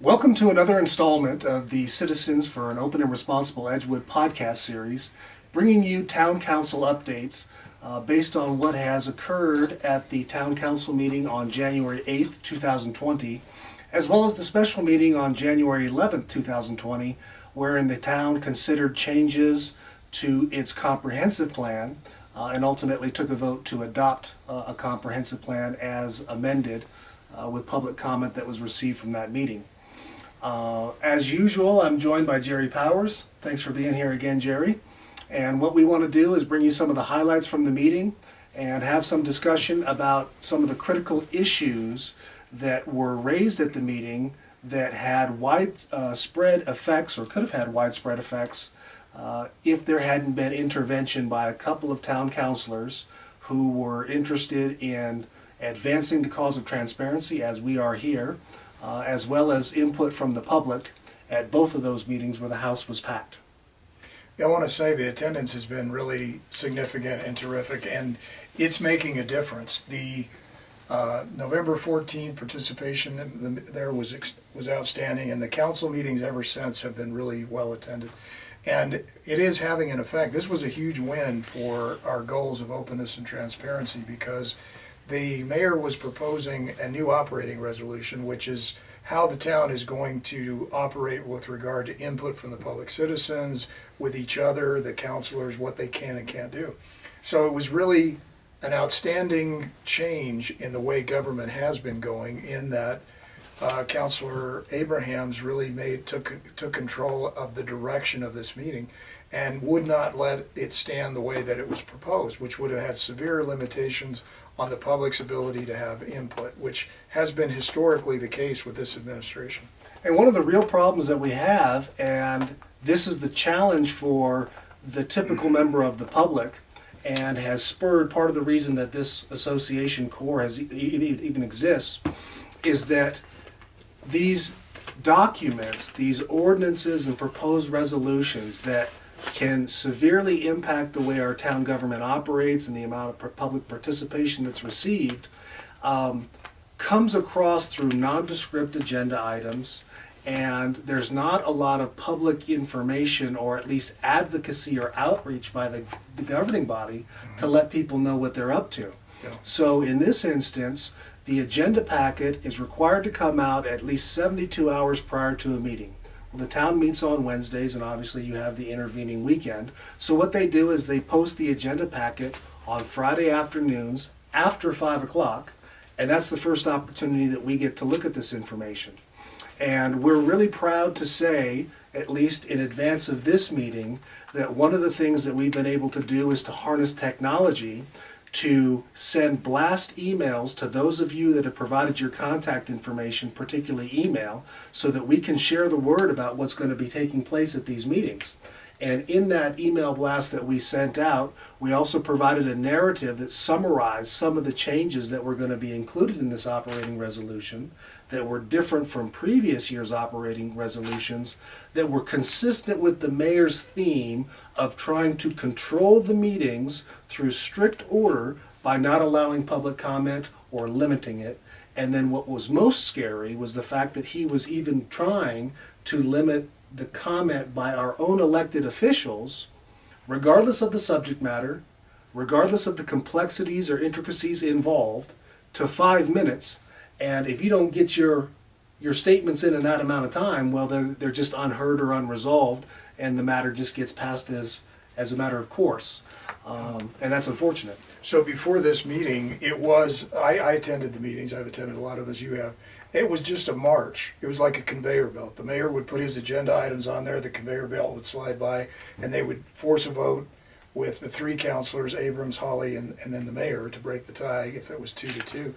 Welcome to another installment of the Citizens for an Open and Responsible Edgewood podcast series, bringing you town council updates based on what has occurred at the town council meeting on January 8th, 2020, as well as the special meeting on January 11th, 2020, wherein the town considered changes to its comprehensive plan and ultimately took a vote to adopt a comprehensive plan as amended with public comment that was received from that meeting. As usual, I'm joined by Jerry Powers. Thanks for being here again, Jerry. And what we want to do is bring you some of the highlights from the meeting and have some discussion about some of the critical issues that were raised at the meeting that had widespread effects, or could have had widespread effects, if there hadn't been intervention by a couple of town councilors who were interested in advancing the cause of transparency, as we are here, as well as input from the public at both of those meetings where the house was packed. Yeah, I want to say the attendance has been really significant and terrific, and it's making a difference. The November 14th participation there was outstanding, and the council meetings ever since have been really well attended. And it is having an effect. This was a huge win for our goals of openness and transparency, because the mayor was proposing a new operating resolution, which is how the town is going to operate with regard to input from the public citizens, with each other, the councilors, what they can and can't do. So it was really an outstanding change in the way government has been going, in that Councilor Abrahams really took control of the direction of this meeting and would not let it stand the way that it was proposed, which would have had severe limitations on the public's ability to have input, which has been historically the case with this administration. And one of the real problems that we have, and this is the challenge for the typical member of the public, and has spurred part of the reason that this association core has even exists, is that these documents, these ordinances and proposed resolutions that can severely impact the way our town government operates and the amount of public participation that's received, comes across through nondescript agenda items, and there's not a lot of public information, or at least advocacy or outreach by the governing body to let people know what they're up to. Yeah. So in this instance, the agenda packet is required to come out at least 72 hours prior to a meeting. Well, the town meets on Wednesdays, and obviously you have the intervening weekend. So what they do is they post the agenda packet on Friday afternoons after 5 o'clock, and that's the first opportunity that we get to look at this information. And we're really proud to say, at least in advance of this meeting, that one of the things that we've been able to do is to harness technology to send blast emails to those of you that have provided your contact information, particularly email, so that we can share the word about what's going to be taking place at these meetings. And in that email blast that we sent out, we also provided a narrative that summarized some of the changes that were going to be included in this operating resolution, that were different from previous year's operating resolutions, that were consistent with the mayor's theme of trying to control the meetings through strict order by not allowing public comment or limiting it. And then what was most scary was the fact that he was even trying to limit the comment by our own elected officials, regardless of the subject matter, regardless of the complexities or intricacies involved, to 5 minutes. And if you don't get your statements in that amount of time, well, they're just unheard or unresolved, and the matter just gets passed as a matter of course. And that's unfortunate. So before this meeting, I attended the meetings. I've attended a lot of, as you have. It was just a march. It was like a conveyor belt. The mayor would put his agenda items on there, the conveyor belt would slide by, and they would force a vote with the three councilors, Abrams, Hawley, and then the mayor, to break the tie if it was 2-2.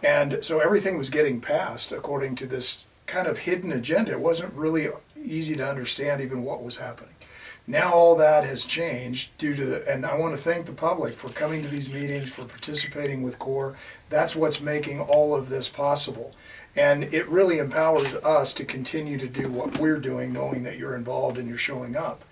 And so everything was getting passed according to this kind of hidden agenda. It wasn't really easy to understand even what was happening. Now all that has changed due to and I want to thank the public for coming to these meetings, for participating with CORE. That's what's making all of this possible. And it really empowers us to continue to do what we're doing, knowing that you're involved and you're showing up.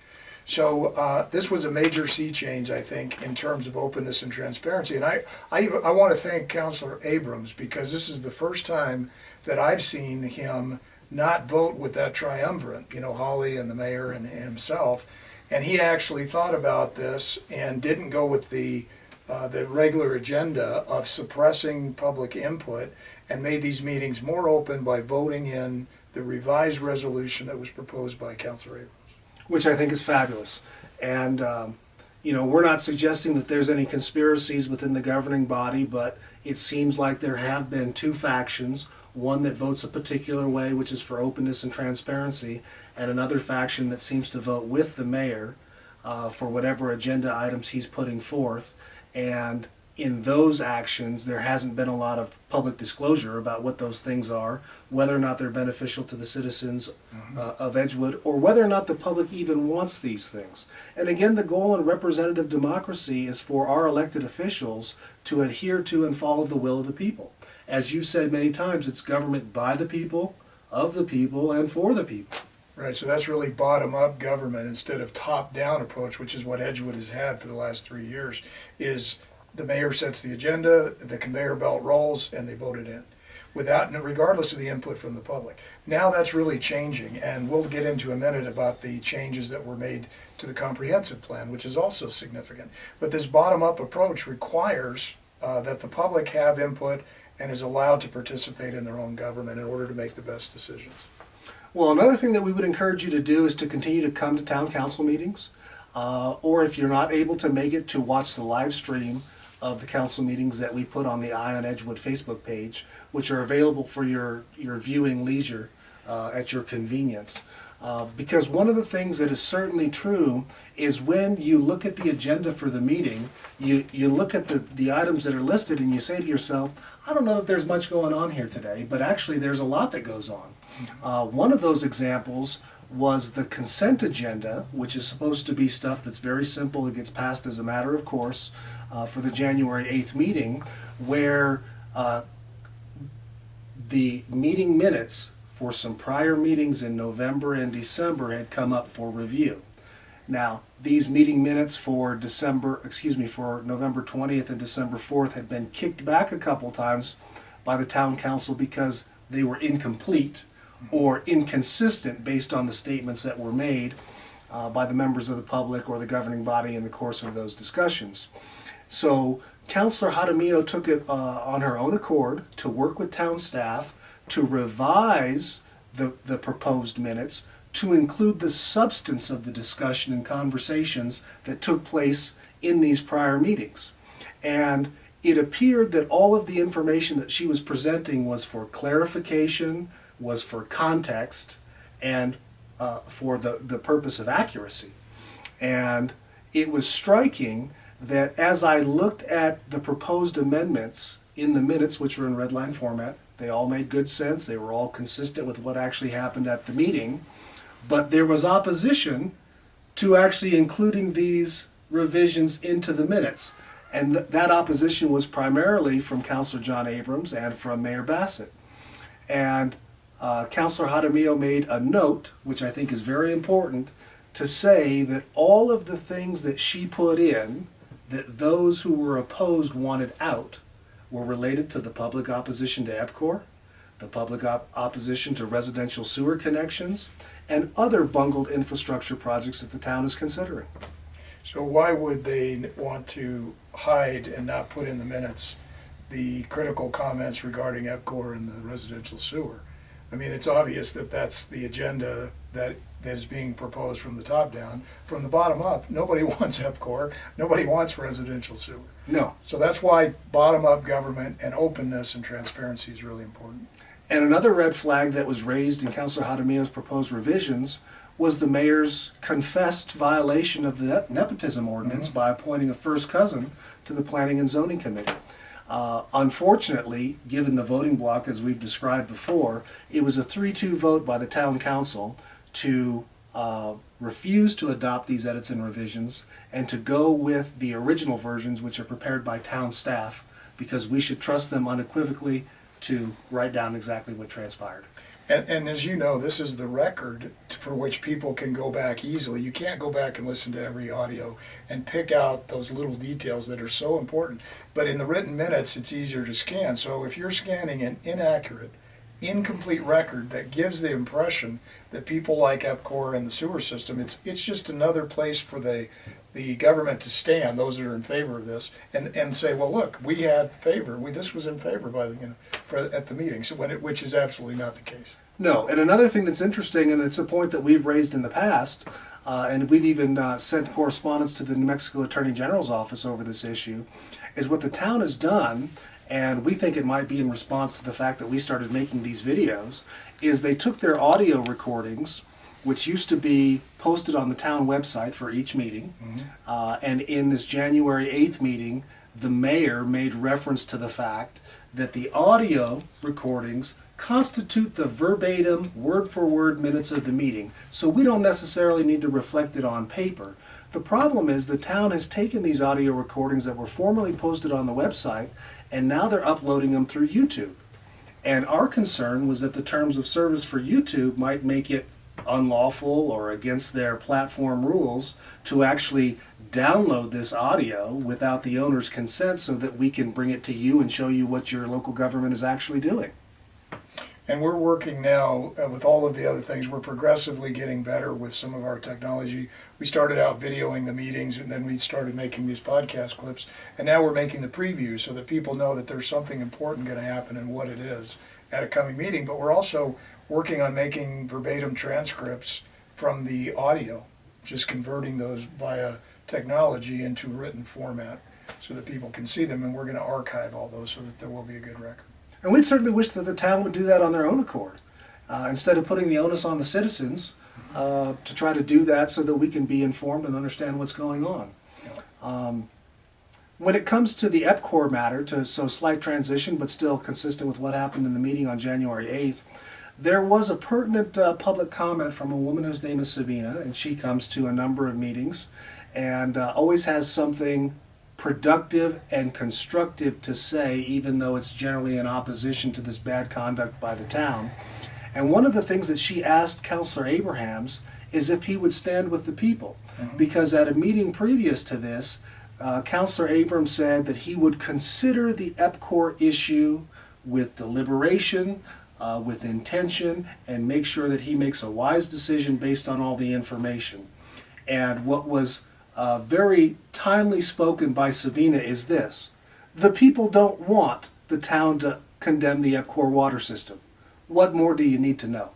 So this was a major sea change, I think, in terms of openness and transparency. And I want to thank Councilor Abrams, because this is the first time that I've seen him not vote with that triumvirate, Holly and the mayor and himself. And he actually thought about this and didn't go with the regular agenda of suppressing public input, and made these meetings more open by voting in the revised resolution that was proposed by Councilor Abrams. Which I think is fabulous. And, we're not suggesting that there's any conspiracies within the governing body, but it seems like there have been two factions, one that votes a particular way, which is for openness and transparency, and another faction that seems to vote with the mayor for whatever agenda items he's putting forth. And in those actions, there hasn't been a lot of public disclosure about what those things are, whether or not they're beneficial to the citizens of Edgewood, or whether or not the public even wants these things. And again, the goal in representative democracy is for our elected officials to adhere to and follow the will of the people. As you've said many times, it's government by the people, of the people, and for the people. Right, so that's really bottom-up government instead of top-down approach, which is what Edgewood has had for the last 3 years, is the mayor sets the agenda, the conveyor belt rolls, and they vote it in, regardless of the input from the public. Now that's really changing, and we'll get into a minute about the changes that were made to the comprehensive plan, which is also significant. But this bottom-up approach requires that the public have input and is allowed to participate in their own government in order to make the best decisions. Well, another thing that we would encourage you to do is to continue to come to town council meetings, or if you're not able to make it, to watch the live stream of the council meetings that we put on the Eye on Edgewood Facebook page, which are available for your viewing leisure at your convenience. Because one of the things that is certainly true is when you look at the agenda for the meeting, you look at the items that are listed and you say to yourself, I don't know that there's much going on here today, but actually there's a lot that goes on. One of those examples was the consent agenda, which is supposed to be stuff that's very simple. It gets passed as a matter of course for the January 8th meeting, where the meeting minutes for some prior meetings in November and December had come up for review. Now, these meeting minutes for November 20th and December 4th had been kicked back a couple times by the town council because they were incomplete or inconsistent based on the statements that were made by the members of the public or the governing body in the course of those discussions. So Councilor Jaramillo took it on her own accord to work with town staff to revise the proposed minutes to include the substance of the discussion and conversations that took place in these prior meetings. And it appeared that all of the information that she was presenting was for clarification, was for context, and for the purpose of accuracy. And it was striking that as I looked at the proposed amendments in the minutes, which were in red line format, they all made good sense. They were all consistent with what actually happened at the meeting. But there was opposition to actually including these revisions into the minutes. And that opposition was primarily from Councilor John Abrams and from Mayor Bassett. And Councilor Jaramillo made a note, which I think is very important, to say that all of the things that she put in, that those who were opposed wanted out, were related to the public opposition to EPCOR, the public opposition to residential sewer connections, and other bungled infrastructure projects that the town is considering. So why would they want to hide and not put in the minutes the critical comments regarding EPCOR and the residential sewer? I mean, it's obvious that that's the agenda that is being proposed from the top down. From the bottom up, nobody wants EPCOR, nobody wants residential sewer. No. So that's why bottom-up government and openness and transparency is really important. And another red flag that was raised in Councilor Jaramillo's proposed revisions was the mayor's confessed violation of the nepotism ordinance by appointing a first cousin to the Planning and Zoning Committee. Unfortunately, given the voting block as we've described before, it was a 3-2 vote by the town council to refuse to adopt these edits and revisions and to go with the original versions, which are prepared by town staff, because we should trust them unequivocally to write down exactly what transpired. And as you know, this is the record for which people can go back easily. You can't go back and listen to every audio and pick out those little details that are so important. But in the written minutes, it's easier to scan. So if you're scanning an inaccurate incomplete record that gives the impression that people like EPCOR and the sewer system, it's just another place for the government to stand, those that are in favor of this, and say, well, look, we had favor, this was in favor by the, at the meeting, so which is absolutely not the case. No, and another thing that's interesting, and it's a point that we've raised in the past, and we've even sent correspondence to the New Mexico Attorney General's office over this issue, is what the town has done, and we think it might be in response to the fact that we started making these videos, is they took their audio recordings, which used to be posted on the town website for each meeting, and in this January 8th meeting, the mayor made reference to the fact that the audio recordings constitute the verbatim, word-for-word minutes of the meeting, so we don't necessarily need to reflect it on paper. The problem is the town has taken these audio recordings that were formerly posted on the website, and now they're uploading them through YouTube. And our concern was that the terms of service for YouTube might make it unlawful or against their platform rules to actually download this audio without the owner's consent so that we can bring it to you and show you what your local government is actually doing. And we're working now with all of the other things. We're progressively getting better with some of our technology. We started out videoing the meetings, and then we started making these podcast clips. And now we're making the previews so that people know that there's something important going to happen and what it is at a coming meeting. But we're also working on making verbatim transcripts from the audio, just converting those via technology into written format so that people can see them. And we're going to archive all those so that there will be a good record. And we'd certainly wish that the town would do that on their own accord, instead of putting the onus on the citizens to try to do that so that we can be informed and understand what's going on. When it comes to the EPCOR matter, so slight transition but still consistent with what happened in the meeting on January 8th, there was a pertinent public comment from a woman whose name is Sabina, and she comes to a number of meetings and always has something productive and constructive to say, even though it's generally in opposition to this bad conduct by the town. And one of the things that she asked Councilor Abrahams is if he would stand with the people. Because at a meeting previous to this, Councilor Abrams said that he would consider the EPCOR issue with deliberation, with intention, and make sure that he makes a wise decision based on all the information. And what was very timely spoken by Sabina is this: the people don't want the town to condemn the EPCOR water system. What more do you need to know?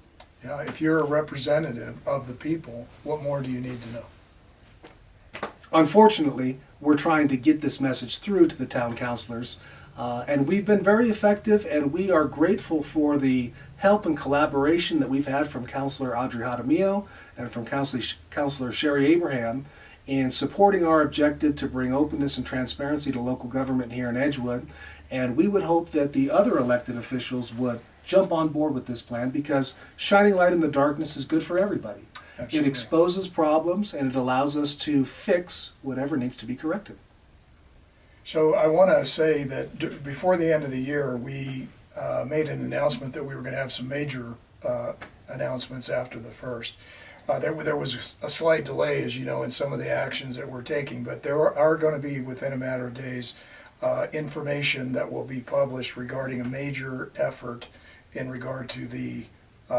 Yeah, if you're a representative of the people, what more do you need to know? Unfortunately, we're trying to get this message through to the town councilors, and we've been very effective, and we are grateful for the help and collaboration that we've had from Councilor Audrey Jaramillo and from Councilor Sherry Abraham in supporting our objective to bring openness and transparency to local government here in Edgewood. And we would hope that the other elected officials would jump on board with this plan, because shining light in the darkness is good for everybody. Absolutely. It exposes problems and it allows us to fix whatever needs to be corrected. So I want to say that before the end of the year, we made an announcement that we were going to have some major announcements after the first. There was a slight delay, as you know, in some of the actions that we're taking, but there are going to be, within a matter of days, information that will be published regarding a major effort in regard to the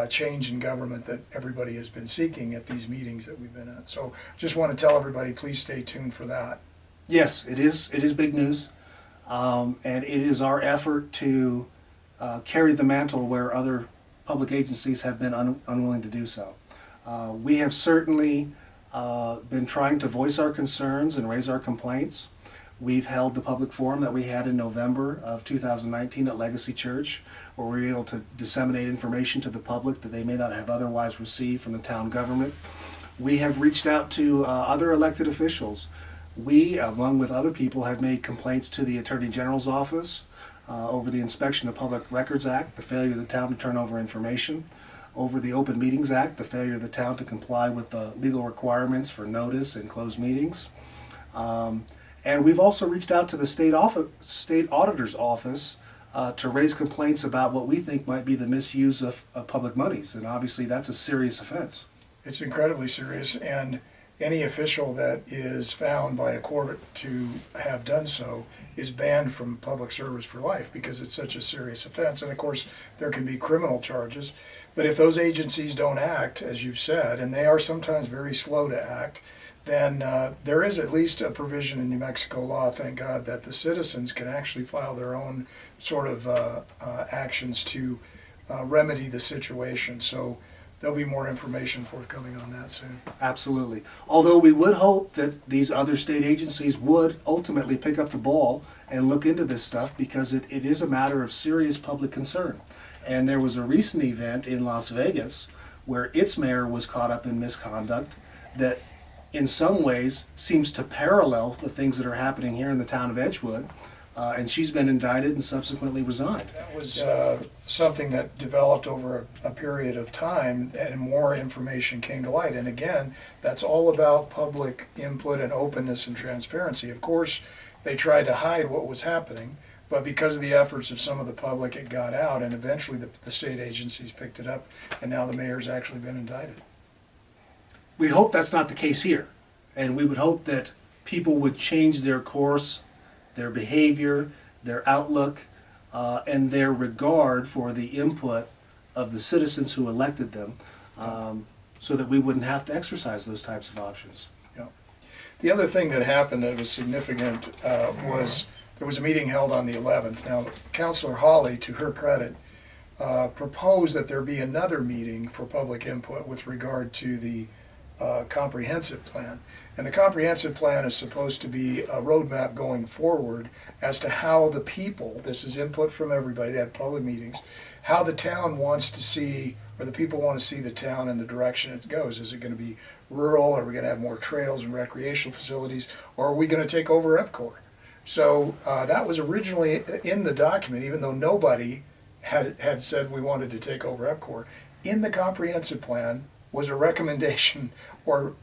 change in government that everybody has been seeking at these meetings that we've been at. So just want to tell everybody, please stay tuned for that. Yes, it is big news, and it is our effort to carry the mantle where other public agencies have been unwilling to do so. We have certainly been trying to voice our concerns and raise our complaints. We've held the public forum that we had in November of 2019 at Legacy Church, where we were able to disseminate information to the public that they may not have otherwise received from the town government. We have reached out to other elected officials. We, along with other people, have made complaints to the Attorney General's office over the Inspection of Public Records Act, the failure of the town to turn over information, over the Open Meetings Act, the failure of the town to comply with the legal requirements for notice and closed meetings. And we've also reached out to the state auditor's office to raise complaints about what we think might be the misuse of public monies. And obviously that's a serious offense. It's incredibly serious, and any official that is found by a court to have done so is banned from public service for life because it's such a serious offense. And of course, there can be criminal charges. But if those agencies don't act, as you've said, and they are sometimes very slow to act, then there is at least a provision in New Mexico law, thank God, that the citizens can actually file their own sort of actions to remedy the situation. So there'll be more information forthcoming on that soon. Absolutely. Although we would hope that these other state agencies would ultimately pick up the ball and look into this stuff because it is a matter of serious public concern. And there was a recent event in Las Vegas where its mayor was caught up in misconduct that in some ways seems to parallel the things that are happening here in the town of Edgewood. And she's been indicted and subsequently resigned. That was something that developed over a period of time, and more information came to light. And again, that's all about public input and openness and transparency. Of course, they tried to hide what was happening, but because of the efforts of some of the public, it got out, and eventually the state agencies picked it up, and now the mayor's actually been indicted. We hope that's not the case here, and we would hope that people would change their course, their behavior, their outlook, and their regard for the input of the citizens who elected them, so that we wouldn't have to exercise those types of options. Yeah. The other thing that happened that was significant was there was a meeting held on the 11th. Now, Councilor Hawley, to her credit, proposed that there be another meeting for public input with regard to the comprehensive plan. And the comprehensive plan is supposed to be a roadmap going forward as to how the people, this is input from everybody, they have public meetings, how the town wants to see, or the people want to see the town in the direction it goes. Is it going to be rural? Are we going to have more trails and recreational facilities? Or are we going to take over EPCOR? So that was originally in the document, even though nobody had said we wanted to take over EPCOR. In the comprehensive plan was a recommendation or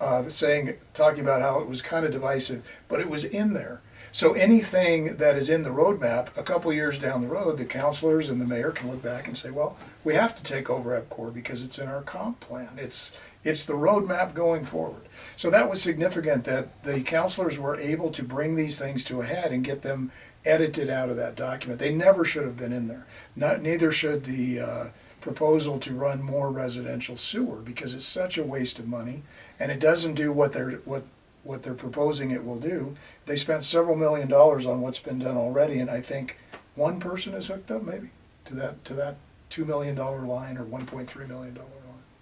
talking about how it was kind of divisive, but it was in there. So anything that is in the roadmap, a couple years down the road, the councilors and the mayor can look back and say, well, we have to take over EPCOR because it's in our comp plan. It's the roadmap going forward. So that was significant that the councilors were able to bring these things to a head and get them edited out of that document. They never should have been in there. Neither should the proposal to run more residential sewer, because it's such a waste of money and it doesn't do what they're proposing it will do. They spent several $1 million on what's been done already, and I think one person is hooked up maybe to that $2 million line or $1.3 million line.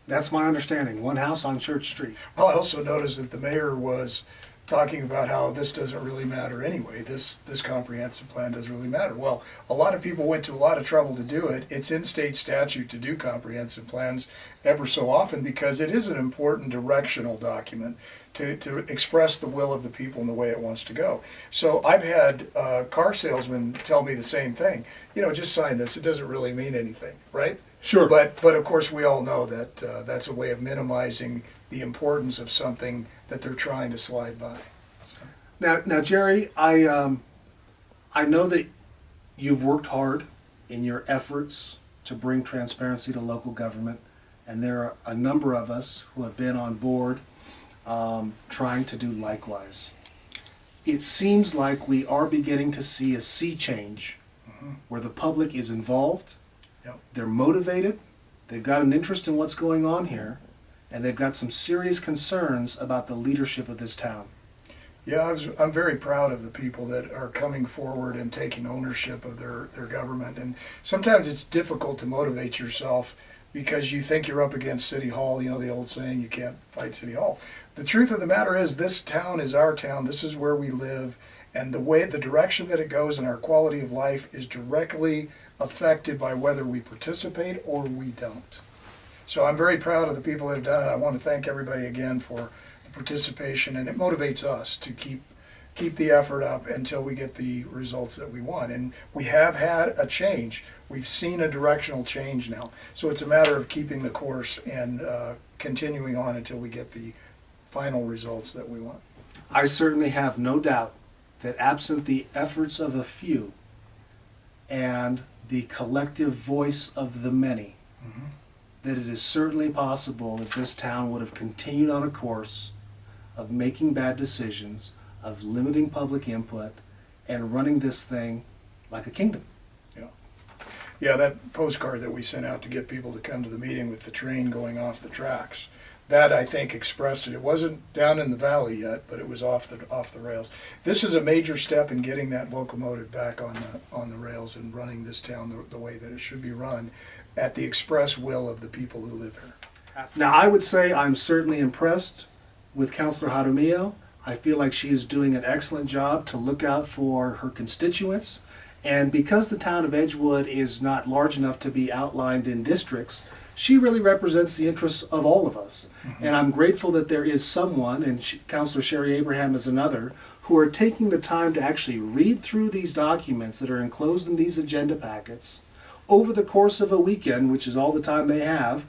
That's my understanding. One house on Church Street. Well, I also noticed that the mayor was talking about how this doesn't really matter anyway. This comprehensive plan doesn't really matter. Well, a lot of people went to a lot of trouble to do it. It's in state statute to do comprehensive plans ever so often because it is an important directional document to express the will of the people and the way it wants to go. So I've had car salesmen tell me the same thing. Just sign this. It doesn't really mean anything, right? Sure. But of course we all know that that's a way of minimizing the importance of something that they're trying to slide by. Now, Jerry, I know that you've worked hard in your efforts to bring transparency to local government, and there are a number of us who have been on board trying to do likewise. It seems like we are beginning to see a sea change where the public is involved, they're motivated, they've got an interest in what's going on here, and they've got some serious concerns about the leadership of this town. Yeah, I'm very proud of the people that are coming forward and taking ownership of their government. And sometimes it's difficult to motivate yourself because you think you're up against City Hall. The old saying, you can't fight City Hall. The truth of the matter is this town is our town. This is where we live. And the direction that it goes and our quality of life is directly affected by whether we participate or we don't. So I'm very proud of the people that have done it. I want to thank everybody again for the participation, and it motivates us to keep the effort up until we get the results that we want. And we have had a change. We've seen a directional change now. So it's a matter of keeping the course and continuing on until we get the final results that we want. I certainly have no doubt that absent the efforts of a few and the collective voice of the many, that it is certainly possible that this town would have continued on a course of making bad decisions, of limiting public input, and running this thing like a kingdom. Yeah, that postcard that we sent out to get people to come to the meeting with the train going off the tracks, that I think expressed it. It wasn't down in the valley yet, but it was off the rails. This is a major step in getting that locomotive back on the rails and running this town the way that it should be run, at the express will of the people who live here. Now, I would say I'm certainly impressed with Councilor Jaramillo. I feel like she is doing an excellent job to look out for her constituents. And because the town of Edgewood is not large enough to be outlined in districts, she really represents the interests of all of us. Mm-hmm. And I'm grateful that there is someone, and Councilor Sherry Abraham is another, who are taking the time to actually read through these documents that are enclosed in these agenda packets over the course of a weekend, which is all the time they have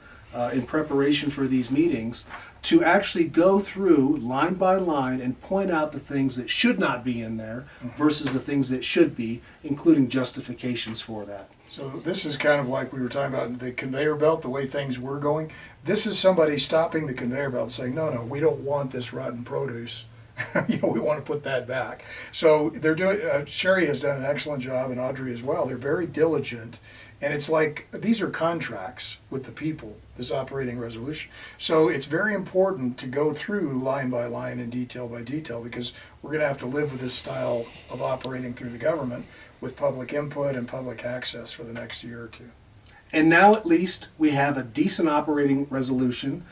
in preparation for these meetings, to actually go through line by line and point out the things that should not be in there versus the things that should be, including justifications for that. So this is kind of like we were talking about the conveyor belt, the way things were going. This is somebody stopping the conveyor belt and saying, no, we don't want this rotten produce. We want to put that back. So they're doing. Sherry has done an excellent job, and Audrey as well. They're very diligent, and it's like these are contracts with the people. This operating resolution. So it's very important to go through line by line and detail by detail, because we're going to have to live with this style of operating through the government with public input and public access for the next year or two. And now at least we have a decent operating resolution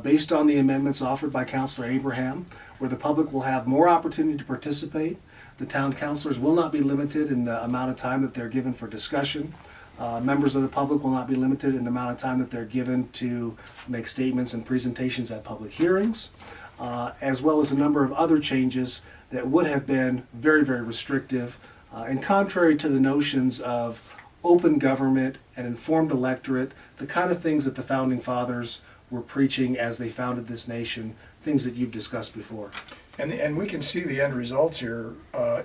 based on the amendments offered by Councilor Abraham, where the public will have more opportunity to participate. The town councilors will not be limited in the amount of time that they're given for discussion. Members of the public will not be limited in the amount of time that they're given to make statements and presentations at public hearings, as well as a number of other changes that would have been very, very restrictive and contrary to the notions of open government, an informed electorate, the kind of things that the Founding Fathers were preaching as they founded this nation, things that you've discussed before. And we can see the end results here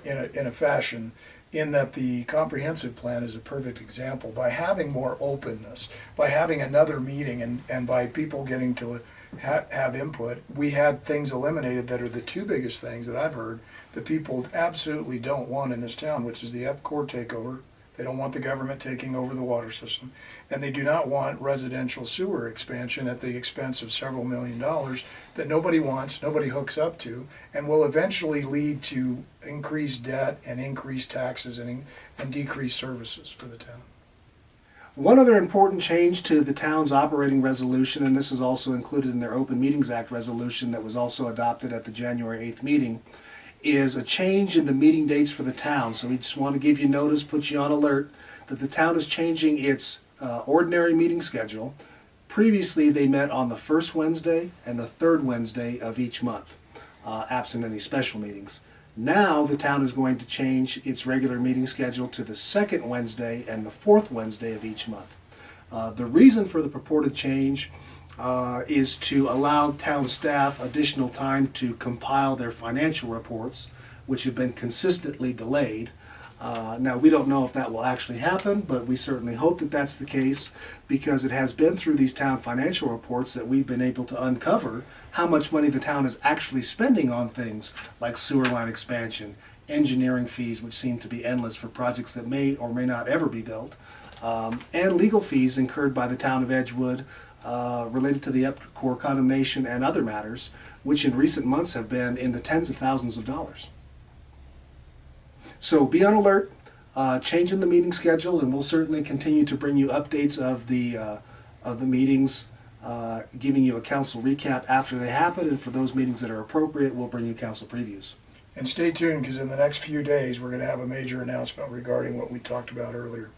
in a fashion, in that the comprehensive plan is a perfect example. By having more openness, by having another meeting, and by people getting to have input, we had things eliminated that are the two biggest things that I've heard that people absolutely don't want in this town, which is the EPCOR takeover. They don't want the government taking over the water system, and they do not want residential sewer expansion at the expense of several $1 million that nobody wants, nobody hooks up to, and will eventually lead to increased debt and increased taxes and decreased services for the town. One other important change to the town's operating resolution, and this is also included in their Open Meetings Act resolution that was also adopted at the January 8th meeting, is a change in the meeting dates for the town. So we just want to give you notice, put you on alert, that the town is changing its ordinary meeting schedule. Previously, they met on the first Wednesday and the third Wednesday of each month, absent any special meetings. Now, the town is going to change its regular meeting schedule to the second Wednesday and the fourth Wednesday of each month. The reason for the purported change is to allow town staff additional time to compile their financial reports, which have been consistently delayed. Now, we don't know if that will actually happen, but we certainly hope that that's the case, because it has been through these town financial reports that we've been able to uncover how much money the town is actually spending on things like sewer line expansion, engineering fees, which seem to be endless for projects that may or may not ever be built, and legal fees incurred by the town of Edgewood related to the EPCOR condemnation and other matters, which in recent months have been in the tens of thousands of dollars. So be on alert, changing the meeting schedule, and we'll certainly continue to bring you updates of the meetings, giving you a council recap after they happen, and for those meetings that are appropriate, we'll bring you council previews. And stay tuned, because in the next few days, we're going to have a major announcement regarding what we talked about earlier.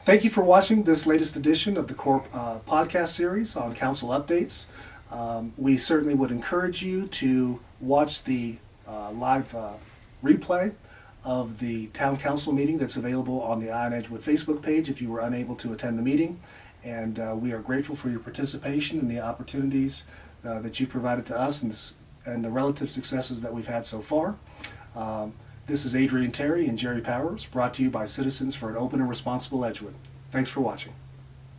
Thank you for watching this latest edition of the Corp podcast series on council updates. We certainly would encourage you to watch the live replay of the town council meeting that's available on the Eye on Edgewood Facebook page if you were unable to attend the meeting. And we are grateful for your participation and the opportunities that you provided to us and the relative successes that we've had so far. This is Adrian Terry and Jerry Powers, brought to you by Citizens for an Open and Responsible Edgewood. Thanks for watching.